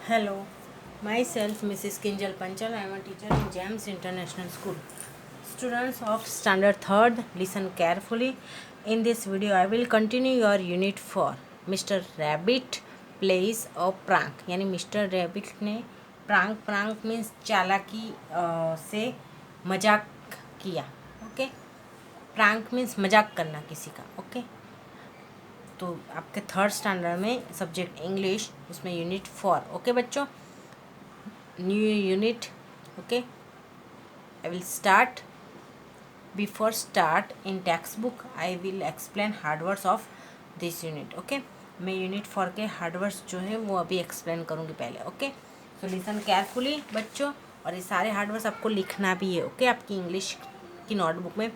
Hello, myself Mrs. Kinjal Panchal. I am a teacher in James International School. Students of Standard 3rd, listen carefully. In this video, I will continue your Unit 4. Mr. Rabbit plays a prank. यानी mister Rabbit ने prank means चालाकी से मजाक किया. Okay, prank means मजाक करना किसी का. ओके, तो आपके 3rd स्टैंडर्ड में सब्जेक्ट इंग्लिश, उसमें यूनिट 4. ओके बच्चों, new unit. Okay, I will start. Before start in text book I will explain hard words of this unit. Okay, मैं यूनिट 4 के हार्डवर्ड्स जो है वो अभी एक्सप्लेन करूँगी पहले. ओके, सो लिसन केयरफुली बच्चों, और ये सारे हार्डवर्ड्स आपको लिखना भी है. ओके, आपकी इंग्लिश की नोटबुक में.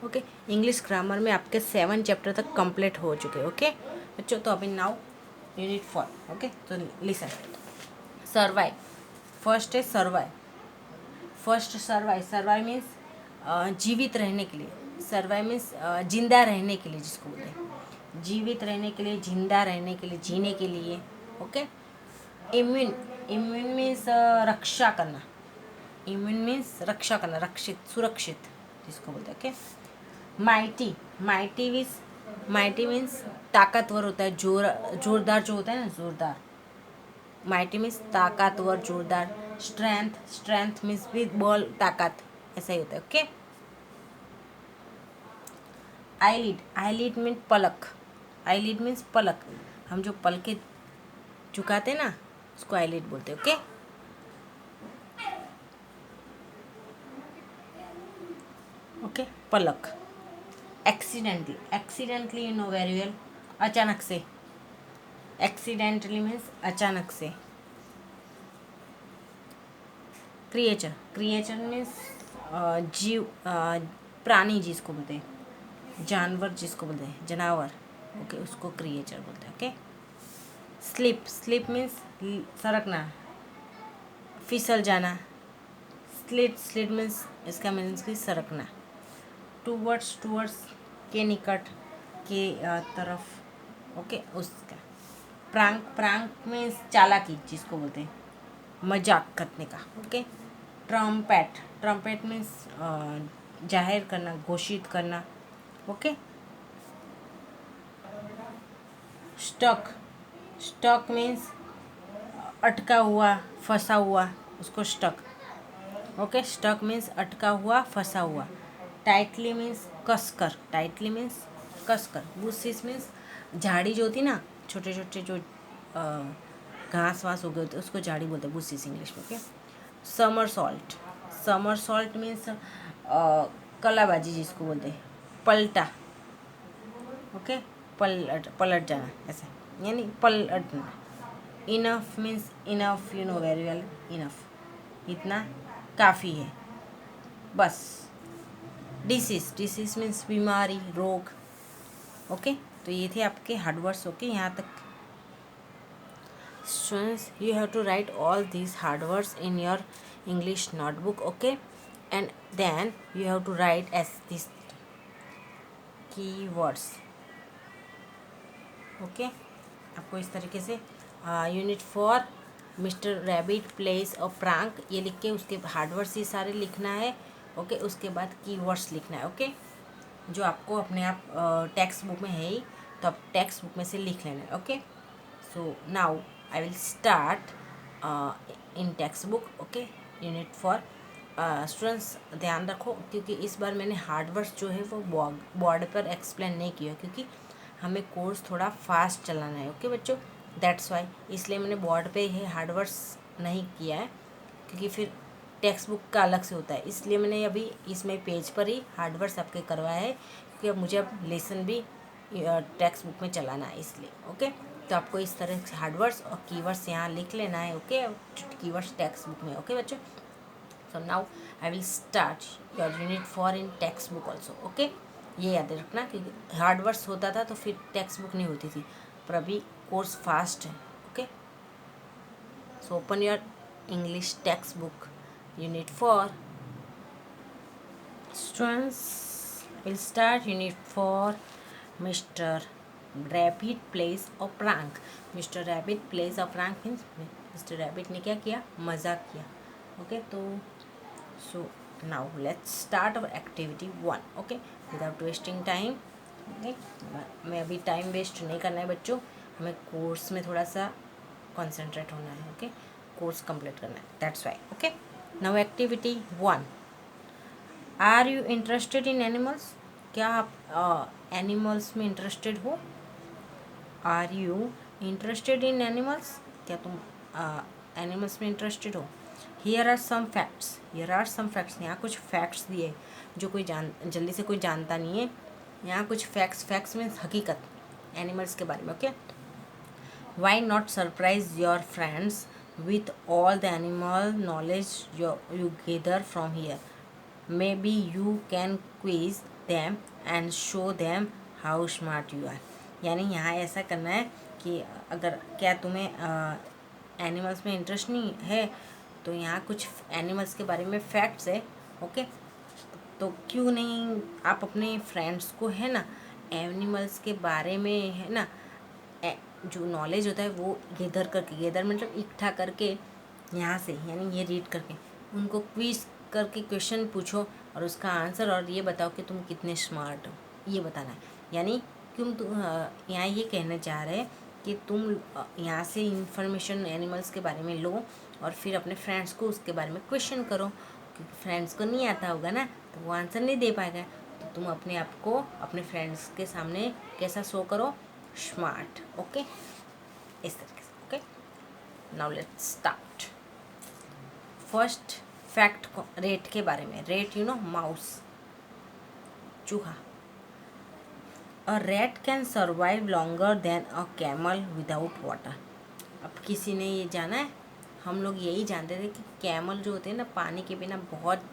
ओके, इंग्लिश ग्रामर में आपके 7 चैप्टर तक कंप्लीट हो चुके. ओके बच्चों, तो अभी नाउ यूनिट 4. ओके, तो लिसन. सर्वाइव. फर्स्ट है सर्वाइव. सर्वाइव मीन्स जीवित रहने के लिए. सर्वाइव मीन्स जिंदा रहने के लिए, जिसको बोलते हैं जीवित रहने के लिए, जिंदा रहने के लिए, जीने के लिए. ओके, इम्यून मीन्स रक्षा करना. इम्यून मीन्स रक्षा करना, रक्षित, सुरक्षित, जिसको बोलते हैं. ओके, माइटी मीन्स ताकतवर होता है, जोरदार जो होता है ना, जोरदार. माइटी मीन्स ताकतवर, जोरदार. स्ट्रेंथ मीन्स भी बल, ताकत, ऐसा ही होता है. ओके, आईलिड मीन्स पलक. आईलिड मीन्स पलक. हम जो पलके झुकाते हैं ना, उसको आईलिड बोलते हैं. Okay, okay, Palak. Accidentally you know very well, अचानक से. एक्सीडेंटली मीन्स अचानक से. क्रिएचर मीन्स जीव, प्राणी जिसको बोलते हैं, जानवर जिसको बोलते हैं, जनावर. ओके, उसको क्रिएचर बोलते हैं. ओके, स्लिप मीन्स सरकना, फिसल जाना. स्लिट मीन्स, इसका मीन्स की सरकना. टूवर्ड्स के निकट, के तरफ. ओके, उसका. प्रांक मीन्स चालाकी, जिसको बोलते हैं मजाक करने का. ओके, ट्रम्पेट मीन्स जाहिर करना, घोषित करना. ओके, स्टक मीन्स अटका हुआ, फंसा हुआ, उसको स्टक. ओके, स्टक मीन्स अटका हुआ, फंसा हुआ. टाइटली मीन्स कसकर. बुशिस मीन्स झाड़ी जो होती ना, छोटे छोटे जो घास वास हो गए होते, उसको झाड़ी बोलते हैं, बुशिस इंग्लिश में. ओके, समर सॉल्ट मीन्स कलाबाजी, जिसको बोलते हैं पलटा. ओके, पलट जाना, ऐसा, यानी पलटना. Enough means enough, you know very well, enough, इतना काफ़ी है, बस. डिसीज मीन्स बीमारी, रोग. ओके, तो ये थे आपके हार्डवर्ड्स. ओके, यहाँ तक. Students, you have to write all these hard words in your English notebook. Okay, and then you have to write as these keywords. Okay, आपको इस तरीके से unit 4 mister rabbit place a prank ये लिख के उसके हार्डवर्ड्स ये सारे लिखना है. ओके, उसके बाद कीवर्ड्स लिखना है. ओके, जो आपको अपने आप टेक्स्ट बुक में है ही, तो आप टेक्स्ट बुक में से लिख लेना है. Okay, so now I will start in textbook. Book. Okay, unit 4. Students ध्यान रखो, क्योंकि इस बार मैंने हार्डवर्ड्स जो है वो बोर्ड पर एक्सप्लेन नहीं किया, क्योंकि हमें कोर्स थोड़ा फास्ट चलाना है. ओके बच्चों, दैट्स वाई, इसलिए मैंने बोर्ड पे ये हार्डवर्ड्स नहीं किया है, क्योंकि फिर टेक्स्ट बुक का अलग से होता है. इसलिए मैंने अभी इसमें पेज पर ही हार्डवर्ड्स आपके करवाया है, क्योंकि अब मुझे अब लेसन भी टेक्स्ट बुक में चलाना है, इसलिए. ओके, तो आपको इस तरह से हार्डवर्ड्स और कीवर्ड्स यहाँ लिख लेना है. ओके, कीवर्ड्स टेक्स्ट बुक में. ओके बच्चों, so now I will start your unit 4 in text book also. Okay, ये याद रखना, क्योंकि हार्डवर्ड्स होता था तो फिर टेक्स्ट बुक नहीं होती थी, पर अभी कोर्स फास्ट है. Okay, so open your English text book unit 4. Students, will start unit 4 mister rabbit place a prank. Mister rabbit place a prank means mister Rabbit ने क्या किया, मजाक किया। ओके, तो so now let's start our activity 1। Okay, without wasting time. Okay, मैं अभी time waste नहीं करना है बच्चों, हमें कोर्स में थोड़ा सा कॉन्सेंट्रेट होना है। ओके, कोर्स कंप्लीट करना है, that's why. Okay, now activity 1। Are you interested in animals? क्या आप एनिमल्स में इंटरेस्टेड हो? Are you interested in animals? क्या तुम एनिमल्स में इंटरेस्टेड हो? Here are some facts, here are some facts, यहाँ कुछ फैक्ट्स दिए जो कोई जल्दी से कोई जानता नहीं है। यहाँ कुछ फैक्ट्स, फैक्ट्स मीन्स हकीकत एनिमल्स के बारे में। Okay, why not surprise your friends with all the animal knowledge you gather from here. Maybe you can quiz them and show them how smart you are. यानी यहाँ ऐसा करना है कि अगर क्या तुम्हें एनिमल्स में इंटरेस्ट नहीं है तो यहाँ कुछ एनिमल्स के बारे में फैक्ट्स है। ओके, तो क्यों नहीं आप अपने फ्रेंड्स को है ना एनिमल्स के बारे में है ना जो नॉलेज होता है वो गेदर करके, गेदर मतलब इकट्ठा करके यहाँ से यानी ये रीड करके उनको क्विज करके क्वेश्चन पूछो और उसका आंसर और ये बताओ कि तुम कितने स्मार्ट हो, ये बताना है। यानी तुम यहाँ ये कहना चाह रहे हैं कि तुम यहाँ से इंफॉर्मेशन एनिमल्स के बारे में लो और फिर अपने फ्रेंड्स को उसके बारे में क्वेश्चन करो, क्योंकि फ्रेंड्स को नहीं आता होगा ना तो वो आंसर नहीं दे पाएगा। तो तुम अपने आप को अपने फ्रेंड्स के सामने कैसा शो करो, स्मार्ट। ओके, इस तरीके से। Okay, now let's start. First fact rate के बारे में। रेट, यू नो, माउस, चूहा। A rat can survive longer than a camel without water. अब किसी ने ये जाना है, हम लोग यही जानते थे कि कैमल जो होते हैं ना पानी के बिना बहुत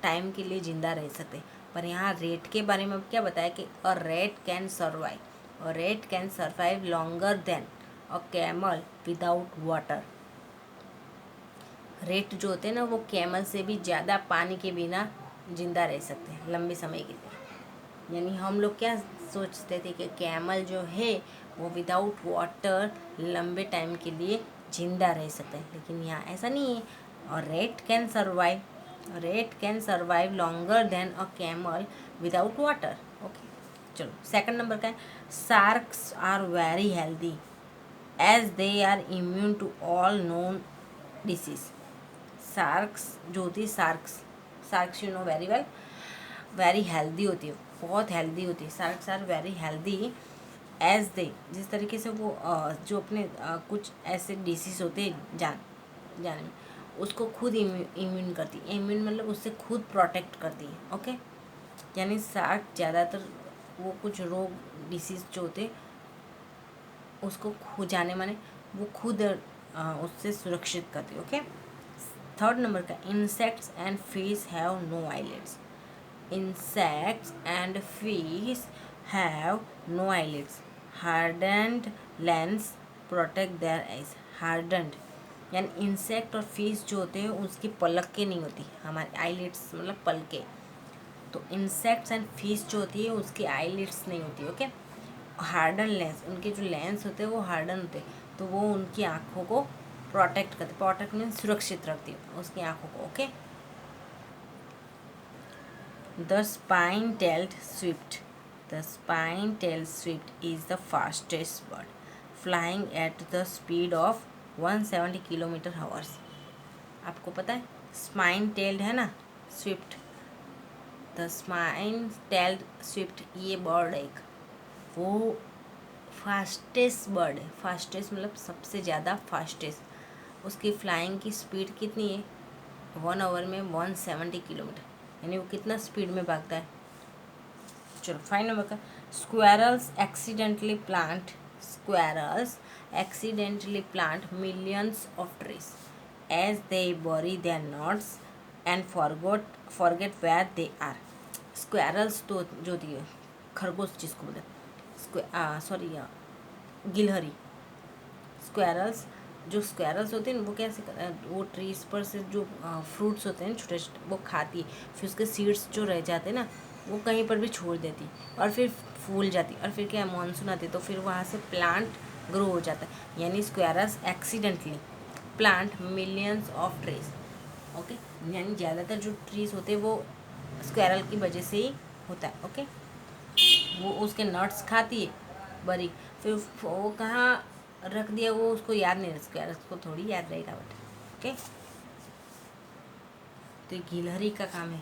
टाइम के लिए ज़िंदा रह सकते, पर यहाँ रेट के बारे में क्या बताया कि a rat can survive, a rat can survive longer than a camel without water. Rate जो होते हैं ना वो कैमल से भी ज़्यादा पानी के बिना ज़िंदा रह सकते हैं लंबे समय के लिए। यानी हम लोग क्या सोचते थे कि कैमल जो है वो विदाउट वाटर लंबे टाइम के लिए ज़िंदा रह सकते हैं, लेकिन यहाँ ऐसा नहीं है। और rat can survive, rat can survive longer than a camel without water. Okay, चलो सेकंड नंबर का है sharks are very healthy as they are immune to all known disease. Sharks जो होती है, sharks you know very well, very healthy होती है, बहुत healthy होती है। Sharks are very healthy as they, जिस तरीके से वो जो अपने कुछ ऐसे डिसीज होते हैं जाने में उसको खुद इम्यून करती है। इम्यून मतलब उससे खुद प्रोटेक्ट करती है। ओके, यानी शार्क ज़्यादातर वो कुछ रोग डिसीज जो होते उसको खुद जाने माने वो खुद उससे सुरक्षित करती है। ओके, थर्ड नंबर का insects and fish have no eyelids. Insects and fish have no eyelids. Hardened lens protect their eyes. Hardened यानी इंसेक्ट और फिश जो होते हैं उसकी पलकें नहीं होती, हमारे आईलिड्स मतलब पलकें। तो इंसेक्ट्स एंड फिश जो होती है उसकी आईलिड्स नहीं होती। ओके, हार्डन लेंस, उनके जो लेंस होते हैं वो हार्डन होते हैं, तो वो उनकी आँखों को प्रोटेक्ट करते, प्रोटेक्ट मीन्स सुरक्षित रखती है उसकी आँखों को। Okay, the spine tailed Swift, the spine tailed Swift is the fastest bird flying at the speed of 170 kilometre hours. आपको पता है स्पाइन टेल्ड है ना Swift, the spine tailed Swift ये बर्ड एक वो फास्टेस्ट बर्ड है। फास्टेस्ट मतलब सबसे ज़्यादा फास्टेस्ट। उसकी फ्लाइंग की स्पीड कितनी है, 1 आवर में 170 किलोमीटर, यानी वो कितना स्पीड में भागता है। चलो 5 नंबर का squirrels accidentally plant, squirrels accidentally plant millions of trees as they bury their nuts and forget where they are. Squirrels तो जो दिए खरगोश जिसको बोलते सॉरी गिलहरी। स्क्वायरल्स जो स्क्वायरल्स होते हैं वो कैसे वो ट्रीज पर से जो फ्रूट्स होते हैं छोटे छोटे वो खाती है, फिर उसके सीड्स जो रह जाते हैं ना वो कहीं पर भी छोड़ देती और फिर फूल जाती है और फिर क्या मानसून आती है तो फिर वहाँ से प्लांट ग्रो हो जाता है, यानी squires accidentally plant millions of trees. Okay, यानी ज़्यादातर जो ट्रीज होते हैं वो स्क्वायरल की वजह से ही होता है। ओके, वो उसके नट्स खाती है बरी, फिर वो कहाँ रख दिया वो उसको याद नहीं, स्क्वायरस को थोड़ी याद रहेगा बट ओके। तो गिलहरी का काम है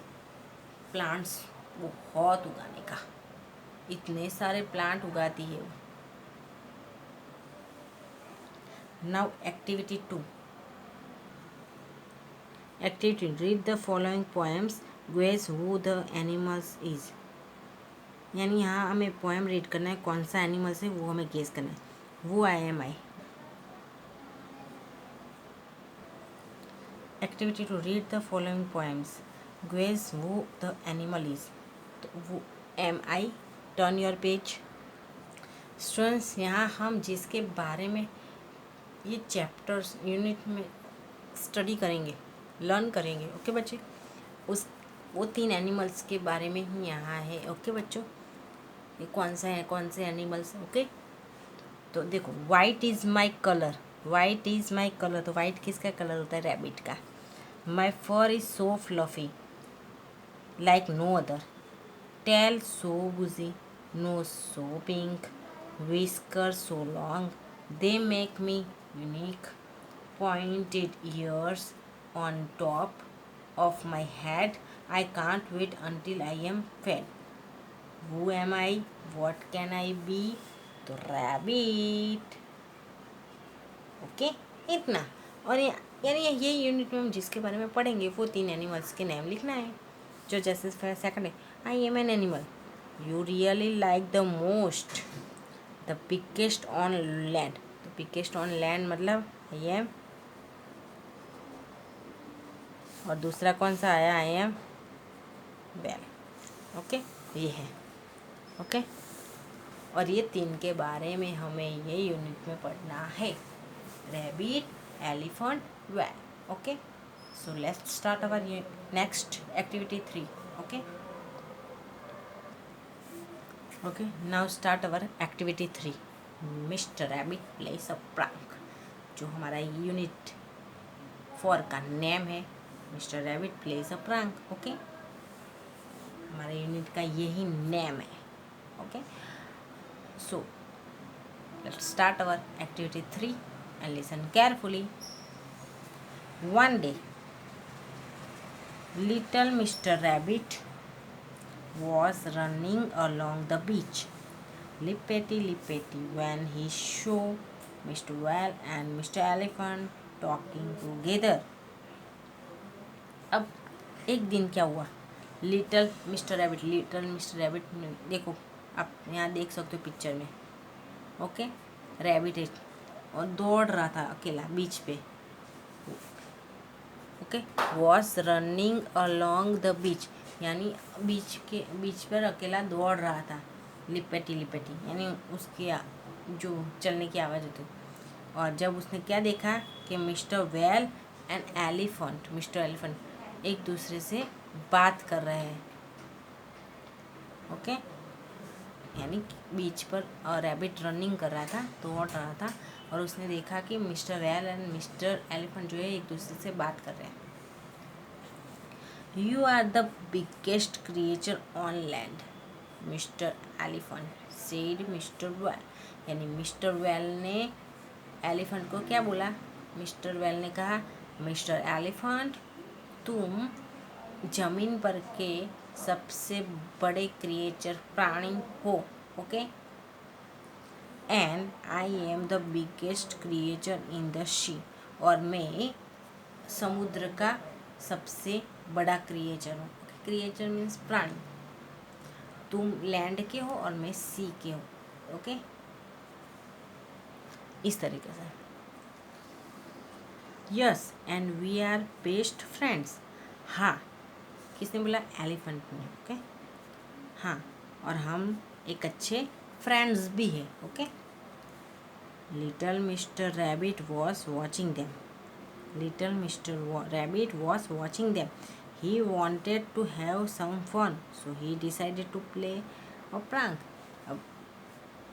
प्लांट्स बहुत उगाने का, इतने सारे प्लांट उगाती है वो। Now activity 2। Activity read the following poems, guess who the animals is. यानी यहाँ हमें पोएम रीड करना है, कौन सा एनिमल्स है वो हमें गेस करना है। वो I am I. Activity two read the following poems, guess who the animal is. तो वो am I. Turn your page. Students, यहाँ हम जिसके बारे में ये चैप्टर्स यूनिट में स्टडी करेंगे, लर्न करेंगे, ओके बच्चे, उस वो 3 एनिमल्स के बारे में ही यहाँ है। ओके बच्चों, ये कौन सा है, कौन से एनिमल्स। ओके, तो देखो, white is my colour, white is my colour. तो वाइट किसका कलर होता है? रैबिट का। My fur is so fluffy like no other, tail so bushy, nose so pink, whiskers so long they make me unique, pointed ears on top of my head, I can't wait until I am fed. Who am I? What can I be? तो rabbit। Okay, इतना। और यानी ये unit में हम जिसके बारे में पढ़ेंगे वो 3 एनिमल्स के नेम लिखना है। जो जैसे सेकंड है, I am an animal you really like the most, the biggest on land. तो बिगेस्ट ऑन लैंड मतलब आई एम, और दूसरा कौन सा आया? I am well. ओके, ये है। ओके, और ये 3 के बारे में हमें ये यूनिट में पढ़ना है, rabbit, elephant, well. Okay, so let's start our next activity 3। Okay, okay, now start our activity 3, mister rabbit place a prank. जो हमारा यूनिट 4 का नेम है, mister rabbit place a prank. Okay, हमारे यूनिट का यही नेम है। Okay, so let's start our activity 3 and listen carefully. One day little Mr rabbit was running along the beach, lippity lippity, when he saw Mr. Whale and Mr. Elephant talking together. अब एक दिन क्या हुआ, little Mr Rabbit ने, देखो आप यहाँ देख सकते हो पिक्चर में। ओके, रैबिट है और दौड़ रहा था अकेला बीच पे। Okay, was running along the beach, यानी बीच पर अकेला दौड़ रहा था। लिपेटी लिपेटी यानी उसकी जो चलने की आवाज़ होती। और जब उसने क्या देखा कि mister well and elephant, mister elephant एक दूसरे से बात कर रहे हैं। ओके, यानी बीच पर रैबिट रनिंग कर रहा था, दौड़ रहा था, और उसने देखा कि mister well and mister elephant जो है एक दूसरे से बात कर रहे हैं। You are the biggest creature on land, Mr. Elephant said Mr. Whale। यानी मिस्टर वेल ने एलिफेंट को क्या बोला? मिस्टर वेल ने कहा, मिस्टर एलिफेंट तुम जमीन पर के सबसे बड़े क्रिएचर प्राणी हो। Okay, and I am the biggest creature in the sea, और मैं समुद्र का सबसे बड़ा क्रिएचर हूँ। क्रिएचर मीन्स प्राणी। तुम लैंड के हो और मैं सी के हो। ओके, इस तरीके से। Yes and we are best friends. हाँ, किसने बोला? एलिफेंट ने। ओके, हाँ, और हम एक अच्छे फ्रेंड्स भी है। Okay, little Mr rabbit was watching them, little Mr rabbit was watching them, he wanted to have some fun, so he decided to play a prank। अब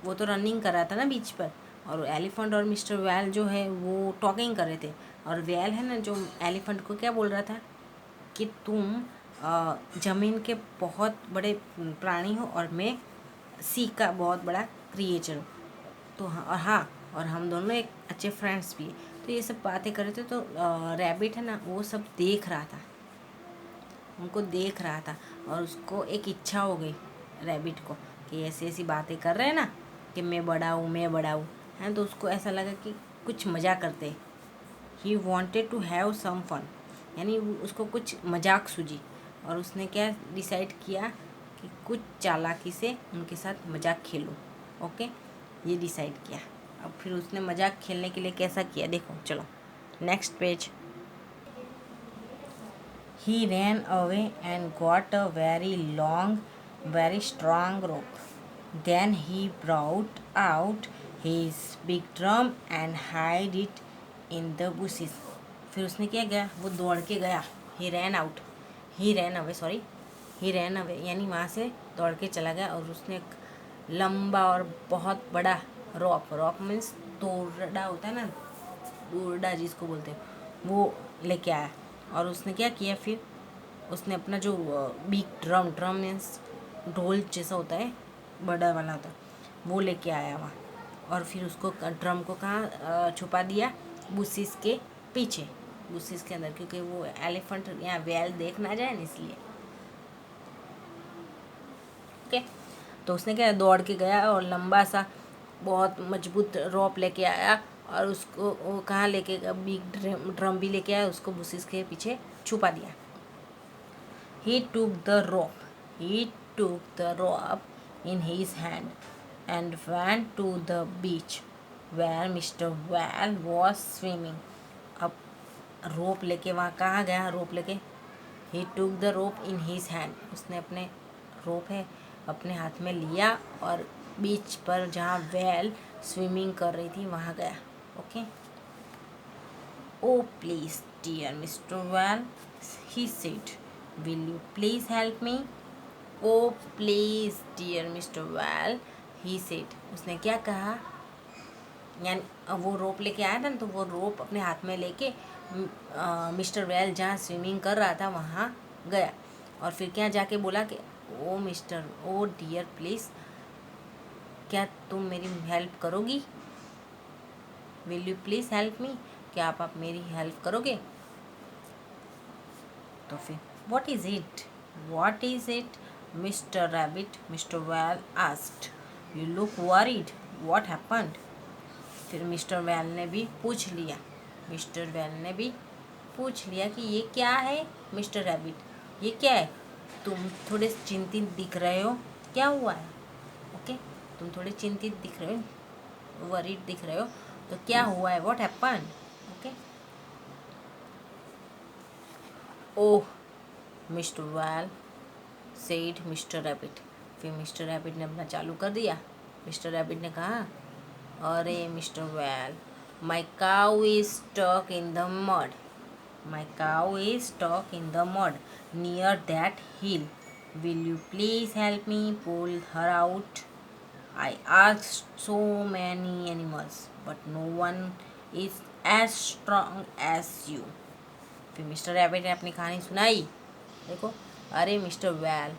वो तो रनिंग कर रहा था ना बीच पर, और एलिफेंट और मिस्टर वेल जो है वो टॉकिंग कर रहे थे। और वेल है ना जो एलिफेंट को क्या बोल रहा था कि तुम ज़मीन के बहुत बड़े प्राणी हो और मैं सी का बहुत बड़ा क्रिएचर हूँ। तो हाँ, और हम दोनों एक अच्छे फ्रेंड्स भी हैं। तो ये सब बातें कर रहे थे। तो रैबिट है ना वो सब देख रहा था, उनको देख रहा था, और उसको एक इच्छा हो गई रैबिट को कि ऐसी ऐसी बातें कर रहे हैं ना कि मैं बड़ा हूँ, मैं बड़ा हूँ, है। तो उसको ऐसा लगा कि कुछ मज़ा करते। He wanted to have some fun, यानी उसको कुछ मजाक सूझी, और उसने क्या डिसाइड किया कि कुछ चालाकी से उनके साथ मजाक खेलूं। ओके, ये डिसाइड किया। अब फिर उसने मजाक खेलने के लिए कैसा किया देखो, चलो next page. He ran away and got a very long, very strong rope. Then he brought out his big drum and hid it in the bushes. फिर उसने क्या किया, वो दौड़ के गया। He ran out. He ran away, sorry. He ran away यानी वहाँ से दौड़ के चला गया, और उसने एक लंबा और बहुत बड़ा रॉप मीन्स तोरडा होता है ना, दोरडा जिसको बोलते हैं, वो लेके आया। और उसने क्या किया, फिर उसने अपना जो बिग ड्रम मीन्स ढोल जैसा होता है, बड़ा वाला होता है, वो लेके आया वहाँ। और फिर उसको ड्रम को कहाँ छुपा दिया, बुशिस के पीछे, बुशिस के अंदर, क्योंकि वो एलिफेंट यहाँ वेल देख ना जाए ना, इसलिए। ओके, तो उसने क्या दौड़ के गया और लंबा सा बहुत मजबूत रॉप लेके आया, और उसको वो कहाँ लेके गया, बिग ड्रम भी लेके आया, उसको बुशिस के पीछे छुपा दिया। He took the rope in his hand and went to the beach where Mr. Whale was swimming. अब रोप लेके वहाँ कहाँ गया, रोप लेके He took the rope in his hand. उसने अपने रोप है अपने हाथ में लिया और बीच पर जहाँ वेल स्विमिंग कर रही थी वहाँ गया। Okay, Oh please dear Mr. Whale, he said, will you please help me? Oh please dear Mr. Whale, he said. उसने क्या कहा, यानी वो रोप लेके आया था ना, तो वो रोप अपने हाथ में लेके मिस्टर वेल जहाँ स्विमिंग कर रहा था वहाँ गया, और फिर क्या जाके बोला कि ओ मिस्टर, ओ डियर प्लीज़, क्या तुम मेरी हेल्प करोगी? विल यू प्लीज़ हेल्प मी, क्या आप मेरी हेल्प करोगे? तो फिर what is it mister rabbit, mister well asked. You look worried, what happened? फिर मिस्टर वेल ने भी पूछ लिया, कि ये क्या है मिस्टर रैबिट, ये क्या है? तुम थोड़े चिंतित दिख रहे हो, क्या हुआ है? ओके, तुम थोड़े चिंतित दिख रहे हो, वरीड दिख रहे हो, तो क्या हुआ है, what happened? Okay, oh mister well said mister rabbit. फिर मिस्टर रैबिट ने अपना चालू कर दिया। मिस्टर रैबिट ने कहा, अरे Mr Whale, my cow is stuck in the mud, near that hill, will you please help me pull her out? I asked so many animals but no one is as strong as you. फिर Mr Rabbit ने अपनी कहानी सुनाई। देखो, अरे Mr well,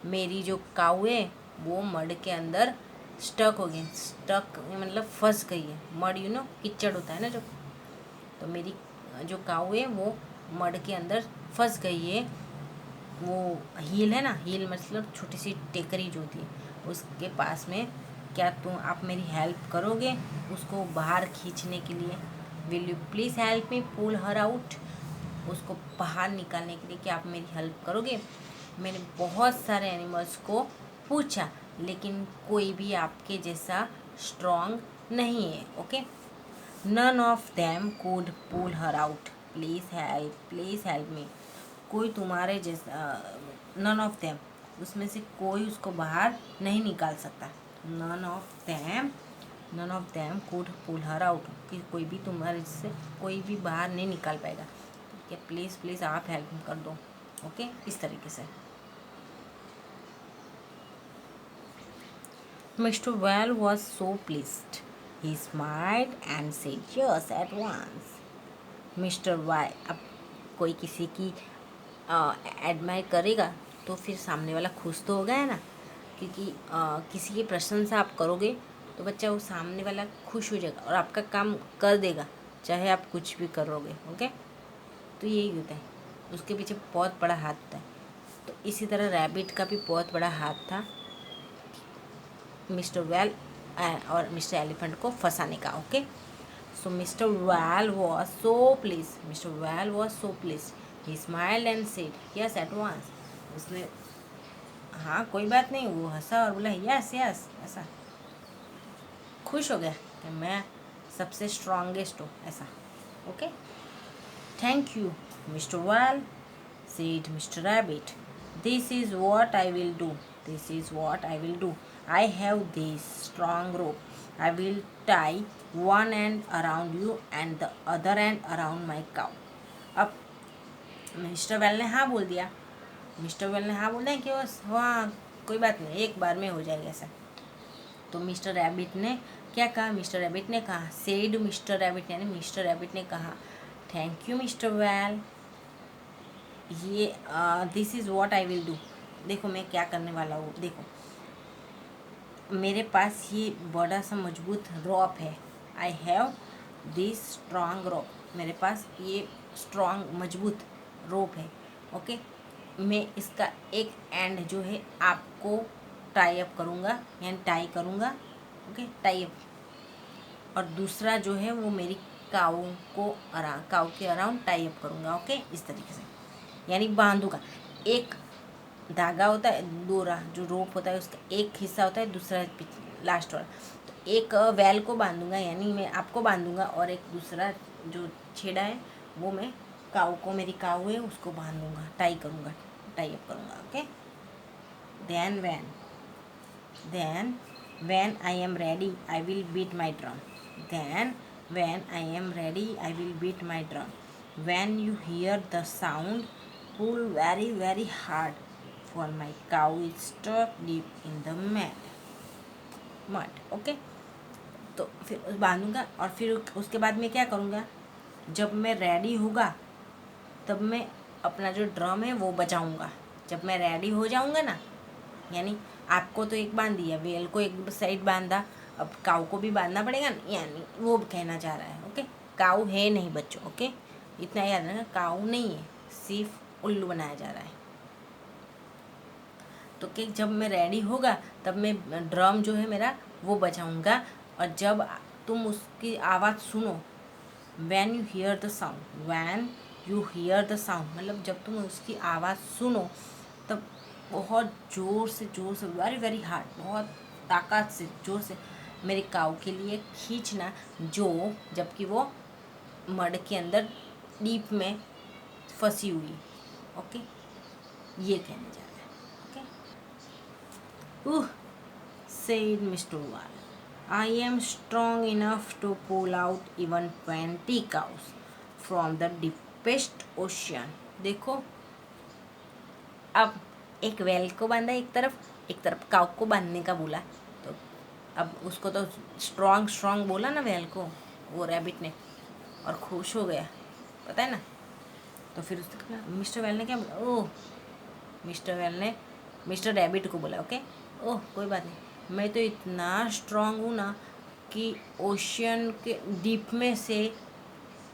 मेरी जो काऊ है वो मड के अंदर स्टक हो गई, स्टक मतलब फंस गई है। मड कीचड़ होता है ना जो, तो मेरी जो काऊ है वो मड के अंदर फंस गई है। वो हील है ना, हील मतलब छोटी सी टेकरी जो होती है, उसके पास में। क्या आप मेरी हेल्प करोगे उसको बाहर खींचने के लिए? Will you please help me pull her out, उसको बाहर निकालने के लिए क्या आप मेरी हेल्प करोगे? मैंने बहुत सारे एनिमल्स को पूछा, लेकिन कोई भी आपके जैसा स्ट्रॉन्ग नहीं है। Okay, none of them could pull her out, please help me. कोई तुम्हारे जैसा, नन ऑफ देम, उसमें से कोई उसको बाहर नहीं निकाल सकता। None of them could pull her out, कि कोई भी तुम्हारे जैसे कोई भी बाहर नहीं निकाल पाएगा। कि प्लीज़ आप हेल्प कर दो। ओके, इस तरीके से। Mr. Well was so pleased. He smiled and said yes at once. Mr Y, अब कोई किसी की एडमायर करेगा तो फिर सामने वाला खुश तो होगा है ना, क्योंकि किसी की प्रशंसा आप करोगे तो बच्चा वो सामने वाला खुश हो जाएगा और आपका काम कर देगा, चाहे आप कुछ भी करोगे। ओके, तो यही होता है, उसके पीछे बहुत बड़ा हाथ होता है। तो इसी तरह रैबिट का भी बहुत बड़ा हाथ था मिस्टर वेल और मिस्टर एलिफेंट को फंसाने का। Okay, so Mr Whale was so please, Mr Whale was so please, he smiled and said yes at once. उसने हाँ कोई बात नहीं, वो हंसा और बोला यस यस, ऐसा खुश हो गया कि मैं सबसे स्ट्रॉन्गेस्ट हूँ ऐसा। Okay, thank you mister well, said Mr. Rabbit. This is what I will do. This is what I will do. I have this strong rope. I will tie one end around you and the other end around my cow. अब mister well ने हाँ बोल दिया, mister well ने हाँ बोल दिया कि बस हाँ कोई बात नहीं, एक बार में हो जाएगा ऐसा। तो मिस्टर रैबिट ने क्या कहा, मिस्टर रैबिट ने कहा, सेड मिस्टर रैबिट, यानी मिस्टर रैबिट ने कहा थैंक यू मिस्टर वेल, ये this is what I will do. देखो मैं क्या करने वाला हूँ, देखो मेरे पास ये बड़ा सा मजबूत रॉप है, आई हैव दिस स्ट्रॉन्ग रॉप, मेरे पास ये स्ट्रॉन्ग मजबूत रोप है। ओके, मैं इसका एक एंड जो है आपको टाई अप करूँगा, यानी टाई करूँगा। ओके, टाई अप, और दूसरा जो है वो मेरी काऊ काऊ के अराउंड टाई अप करूँगा। ओके, इस तरीके से, यानी बांधूंगा। एक धागा होता है, डोरा जो रोप होता है उसका एक हिस्सा होता है, दूसरा लास्ट वाला, तो एक वेल को बांधूंगा, यानी मैं आपको बांधूंगा, और एक दूसरा जो छेड़ा है वो मैं काऊ को, मेरी काऊ है उसको बांधूंगा, टाई करूँगा, टाई अप करूँगा। Okay, then when I am ready I will beat my drum. Then when I am ready I will beat my drum. When you hear the sound, pull very very hard, for my cow is stuck deep in the mud. Okay, तो फिर बांधूंगा और फिर उसके बाद मैं क्या करूँगा, जब मैं रेडी होगा तब मैं अपना जो ड्रम है वो बजाऊँगा। जब मैं रेडी हो जाऊँगा ना, यानी आपको तो एक बांध दिया, वेल को एक साइड बांधा, अब काऊ को भी बांधना पड़ेगा ना, यानी वो कहना चाह रहा है। ओके, काऊ है नहीं बच्चों, ओके इतना याद रखना, काऊ नहीं है, सिर्फ उल्लू बनाया जा रहा है। तो कि जब मैं रेडी होगा तब मैं ड्रम जो है मेरा वो बजाऊंगा, और जब तुम उसकी आवाज़ सुनो, when you hear the sound, when you hear the sound, मतलब जब तुम उसकी आवाज़ सुनो तब बहुत ज़ोर से वेरी वेरी हार्ड, बहुत ताकत से ज़ोर से मेरे काऊ के लिए खींचना, जो जबकि वो मड के अंदर डीप में फंसी हुई। ओके, ये कहने जा रहा है। Okay, said Mr. Wal, I am strong enough to pull out even 20 cows from the deepest ocean. देखो, अब एक वेल को बांधा एक तरफ काऊ को बांधने का बोला, तो अब उसको तो स्ट्रॉन्ग बोला ना वेल को, वो रैबिट ने, और खुश हो गया, पता है ना। तो फिर उसने मिस्टर वेल ने क्या बोला, ओह मिस्टर वेल ने मिस्टर रैबिट को बोला, ओके ओह कोई बात नहीं, मैं तो इतना स्ट्रांग हूँ ना कि ओशियन के डीप में से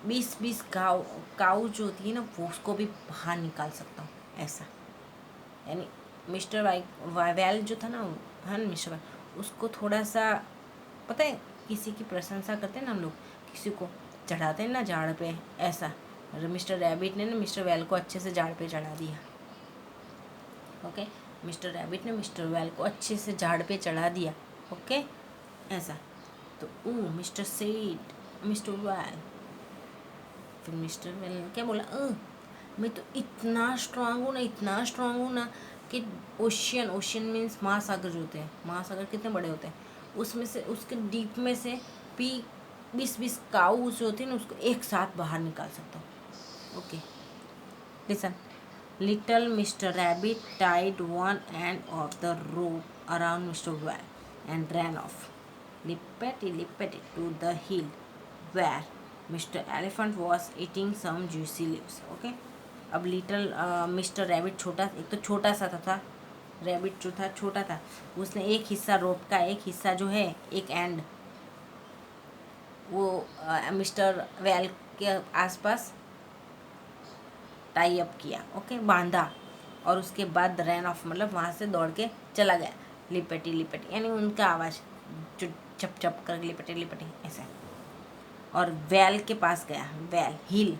20 काऊ जो होती है ना वो उसको भी बाहर निकाल सकता हूँ, ऐसा। यानी मिस्टर वेल जो था ना, हाँ मिस्टर वेल, उसको थोड़ा सा पता है, किसी की प्रशंसा करते हैं ना हम लोग, किसी को चढ़ाते हैं ना झाड़ पे, ऐसा मिस्टर रैबिट ने ना मिस्टर वेल को अच्छे से झाड़ पे चढ़ा दिया। ओके, मिस्टर रैबिट ने मिस्टर वेल को अच्छे से झाड़ पे चढ़ा दिया। ओके, ऐसा। तो मिस्टर सेड मिस्टर वेल, फिर मिस्टर वेल ने क्या बोला, मैं तो इतना स्ट्रांग हूँ ना कि ओशियन मीन्स महासागर जो होते हैं, महासागर कितने बड़े होते हैं, उसमें से उसके डीप में से भी 20 काऊ जो होती है ना उसको एक साथ बाहर निकाल सकता हूँ। Okay, listen, little Mr Rabbit tied one end of the rope around Mr Whale. and ran off. Lippity lippity to the hill where Mr. Elephant was eating some juicy leaves. Okay. अब little Mr rabbit छोटा, एक तो छोटा सा था rabbit जो था छोटा था, उसने एक हिस्सा रोप का, एक हिस्सा जो है एक एंड वो मिस्टर वेल के आसपास टाई अप किया, ओके, बांधा, और उसके बाद रैन ऑफ मतलब वहाँ से दौड़ के चला गया। लिपटी लिपटी यानी उनका आवाज़ जो चप चप कर लिपटी लिपटी ऐसा, और वेल के पास गया, वेल हिल,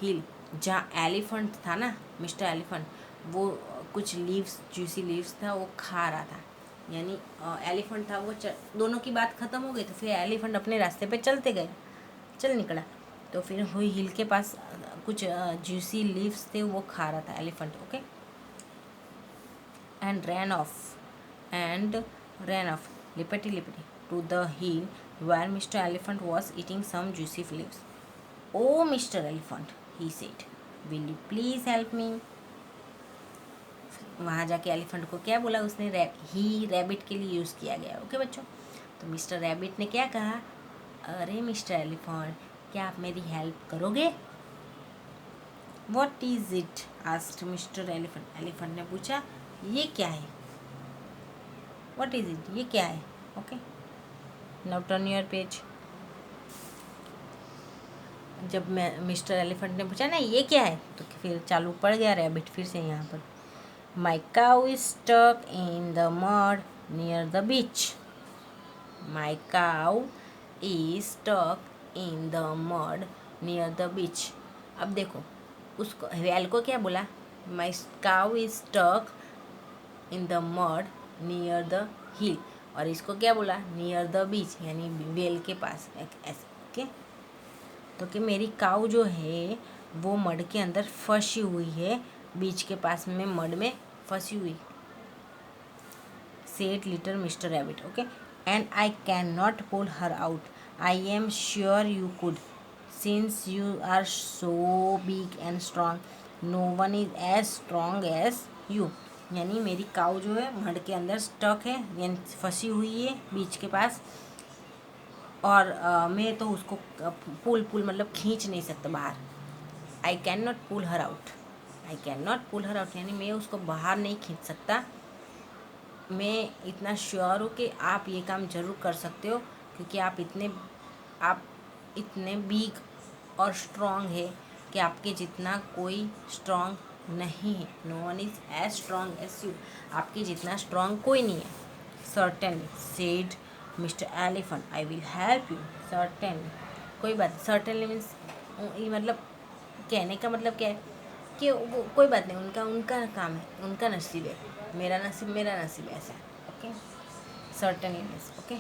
हिल जहाँ एलिफेंट था ना, मिस्टर एलिफेंट, वो कुछ लीव्स जूसी लीव्स था वो खा रहा था, यानी एलिफेंट था वो दोनों की बात ख़त्म हो गई, तो फिर एलिफेंट अपने रास्ते पे चल निकला, तो फिर हुई हिल के पास कुछ जूसी लीव्स थे वो खा रहा था elephant, okay, and ran off lippity lippity to the hill where Mr. Elephant was eating some juicy leaves. Oh, Mr. Elephant, he said, will you please help me? वहाँ जाके एलिफेंट को क्या बोला उसने, ही रैबिट के लिए यूज़ किया गया, ओके बच्चों। तो मिस्टर रैबिट ने क्या कहा, अरे मिस्टर एलिफेंट, क्या आप मेरी हेल्प करोगे? What is it? asked Mr. Elephant. Elephant ने पूछा, ये क्या है? What is it? ये क्या है? Okay, now turn your page. जब मैं मिस्टर एलिफेंट ने पूछा ना ये क्या है, तो फिर चालू पड़ गया रैबिट फिर से यहाँ पर। My cow is stuck in the mud near the beach. My cow is stuck in the mud near the beach. अब देखो उसको वेल को क्या बोला, my cow is stuck in the mud near the hill, और इसको क्या बोला, नियर द बीच, यानी वेल के पास ऐसे, ओके। तो कि मेरी काऊ जो है वो मड के अंदर फंसी हुई है, बीच के पास में मड में फंसी हुई, said little Mr Rabbit, okay, and I can not pull her out, I am sure you could, since you are so big and strong, no one is as strong as you. यानी मेरी काऊ जो है mud के अंदर stuck है, यानी फंसी हुई है बीच के पास, और मैं तो उसको पुल मतलब खींच नहीं सकता बाहर। I can not pull her out, I can not pull her out, यानी मैं उसको बाहर नहीं खींच सकता। मैं इतना श्योर हूँ कि आप ये काम ज़रूर कर सकते हो, क्योंकि आप इतने बिग और स्ट्रॉन्ग है कि आपके जितना कोई स्ट्रॉन्ग नहीं है। No one is as strong as you, आपके जितना स्ट्रॉन्ग कोई नहीं है। Certainly said Mr Elephant, I will help you. Certainly, कोई बात, सर्टेनली मीन्स ये मतलब कहने का मतलब क्या है कि वो कोई बात नहीं, उनका काम है, उनका नसीब है, मेरा नसीब ऐसा है, ओके। सर्टेनली मीन्स ओके,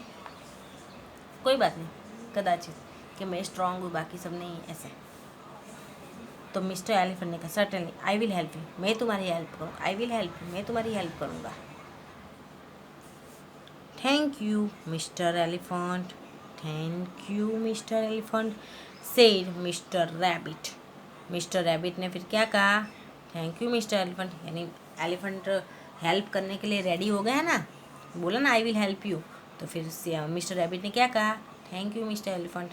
कोई बात नहीं, कदाचित कि मैं स्ट्रांग हूँ बाकी सब नहीं, ऐसे। तो मिस्टर एलिफेंट ने कहा, certainly I will help you, मैं तुम्हारी हेल्प करूँ, आई विल हेल्प यू, मैं तुम्हारी हेल्प करूँगा। Thank you mister elephant, thank you mister elephant, said mister rabbit. Mister Rabbit ने फिर क्या कहा, थैंक यू मिस्टर एलिफेंट, यानी एलिफेंट हेल्प करने के लिए रेडी हो गया ना, बोला ना आई विल हेल्प यू, तो फिर मिस्टर रैबिट ने क्या कहा, thank you mister elephant,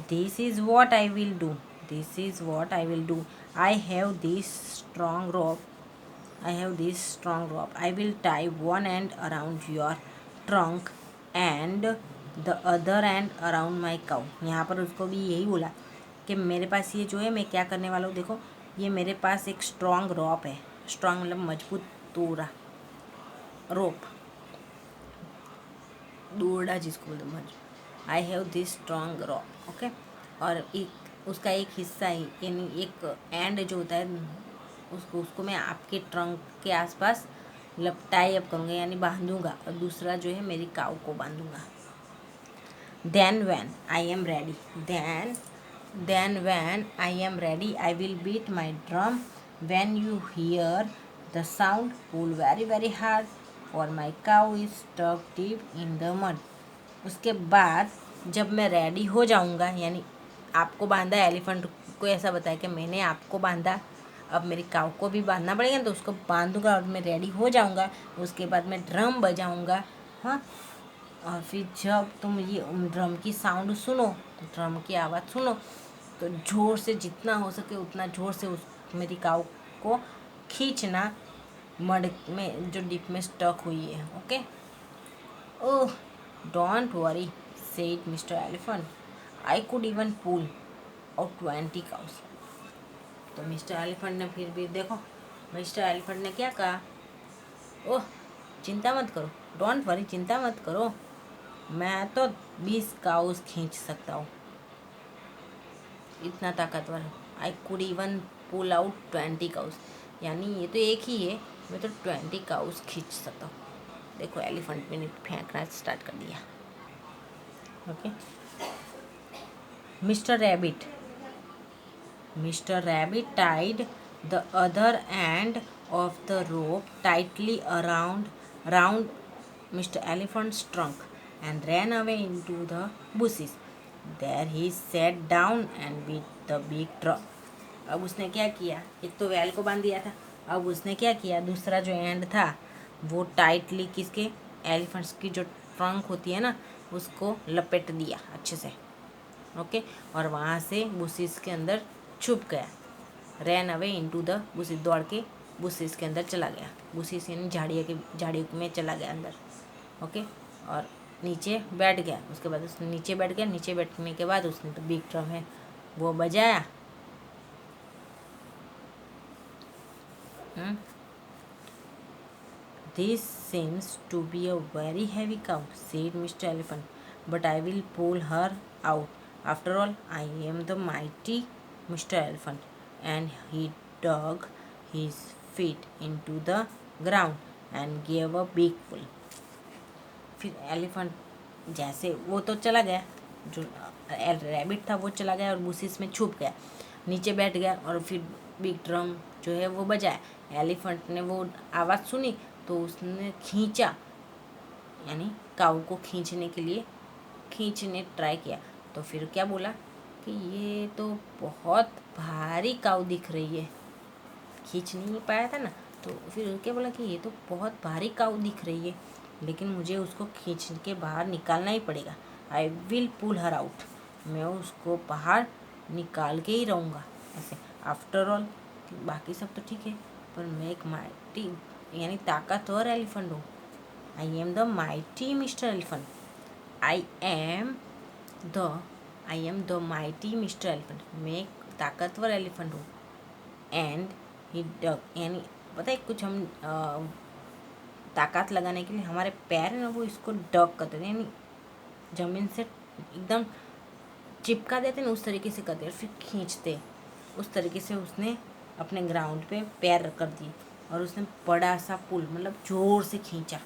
this is what I will do, this is what I will do, I have this strong rope, I will tie one end around your trunk and the other end around my cow। यहाँ पर उसको भी यही बोला कि मेरे पास ये जो है मैं क्या करने वाला हूँ, देखो ये मेरे पास एक स्ट्रॉन्ग रॉप है, स्ट्रॉन्ग मतलब मजबूत तोड़ा, रोप, दौड़ा जिसको बोलते मजबूत, I have this strong rope, okay. और उसका एक हिस्सा ही, यानी एक एंड जो होता है उसको मैं आपके ट्रंक के आसपास टाई अप करूँगा, यानी बांधूंगा, और दूसरा जो है मेरी काऊ को बांधूंगा। Then when I am ready I will beat my drum, when you hear the sound pull very very hard, for my cow is stuck deep in the mud. उसके बाद जब मैं रेडी हो जाऊँगा, यानी आपको बांधा, एलिफेंट को ऐसा बताया कि मैंने आपको बांधा, अब मेरी काऊ को भी बांधना पड़ेगा, तो उसको बांधूंगा और मैं रेडी हो जाऊंगा। उसके बाद मैं ड्रम बजाऊंगा। हाँ, और फिर जब तुम ये ड्रम की साउंड सुनो, ड्रम की आवाज़ सुनो, तो ज़ोर से जितना हो सके उतना ज़ोर से उस मेरी काऊ को खींचना मड में जो डिप में स्टक हुई है। Okay. Oh, don't worry, said Mr Elephant, I could even pull out 20 cows. तो मिस्टर एलिफेंट ने फिर भी देखो, मिस्टर एलिफेंट ने क्या कहा, ओह चिंता मत करो, डोंट वरी, चिंता मत करो, मैं तो 20 काउस खींच सकता हूँ, इतना ताकतवर। I could even pull out 20 cows, यानी ये तो एक ही है, मैं तो 20 काउस खींच सकता हूँ। देखो एलिफेंट ने फेंकना स्टार्ट कर दिया। Okay. Mister rabbit tied the other end of the rope tightly round Mr. Elephant's trunk and ran away into the bushes. There he sat down and beat the big drum. अब उसने क्या किया, एक तो well को बांध दिया था, अब उसने क्या किया, दूसरा जो एंड था वो टाइटली किसके, एलिफेंट्स की जो ट्रंक होती है ना, उसको लपेट दिया अच्छे से। ओके। और वहाँ से बुशिस के अंदर छुप गया। Ran away into the bushes, दौड़ के बुशिस के अंदर चला गया। बुशिस यानी झाड़ियों में चला गया अंदर। ओके। और नीचे बैठ गया। उसके बाद उसने नीचे बैठ गया। नीचे बैठने के बाद उसने तो बिग ड्रम है वो बजाया। This seems to be a very heavy cow, said Mr. Elephant, but I will pull her out. After all, I am the mighty Mr. Elephant. And he dug his feet into the ground and gave a big pull. फिर elephant जैसे वो तो चला गया, जो rabbit था वो चला गया और बुशिस में छुप गया, नीचे बैठ गया और फिर बिग ड्रम जो है वो बजाया। एलिफेंट ने वो आवाज़ सुनी तो उसने खींचा, यानी काऊ को खींचने के लिए खींचने ट्राई किया। तो फिर क्या बोला कि ये तो बहुत भारी काऊ दिख रही है, खींच नहीं पाया था ना, तो फिर क्या बोला कि ये तो बहुत भारी काऊ दिख रही है, लेकिन मुझे उसको खींच के बाहर निकालना ही पड़ेगा। I will pull her out, मैं उसको बाहर निकाल के ही रहूँगा ऐसे। आफ्टर ऑल, बाकी सब तो ठीक है, पर मैं एक माइटी यानी ताकतवर एलिफेंट हूँ। आई am the mighty mister Elephant, I am the mighty mister elephant, मैं एक ताकतवर एलिफेंट हूँ। एंड ही डग, यानी पता है कुछ हम ताकत लगाने के लिए हमारे पैर ना वो इसको डग करते थे, यानी ज़मीन से एकदम चिपका देते ना, उस तरीके से करते, फिर खींचते, उस तरीके से उसने अपने ग्राउंड पे पैर कर दिए और उसने बड़ा सा पुल मतलब ज़ोर से खींचा।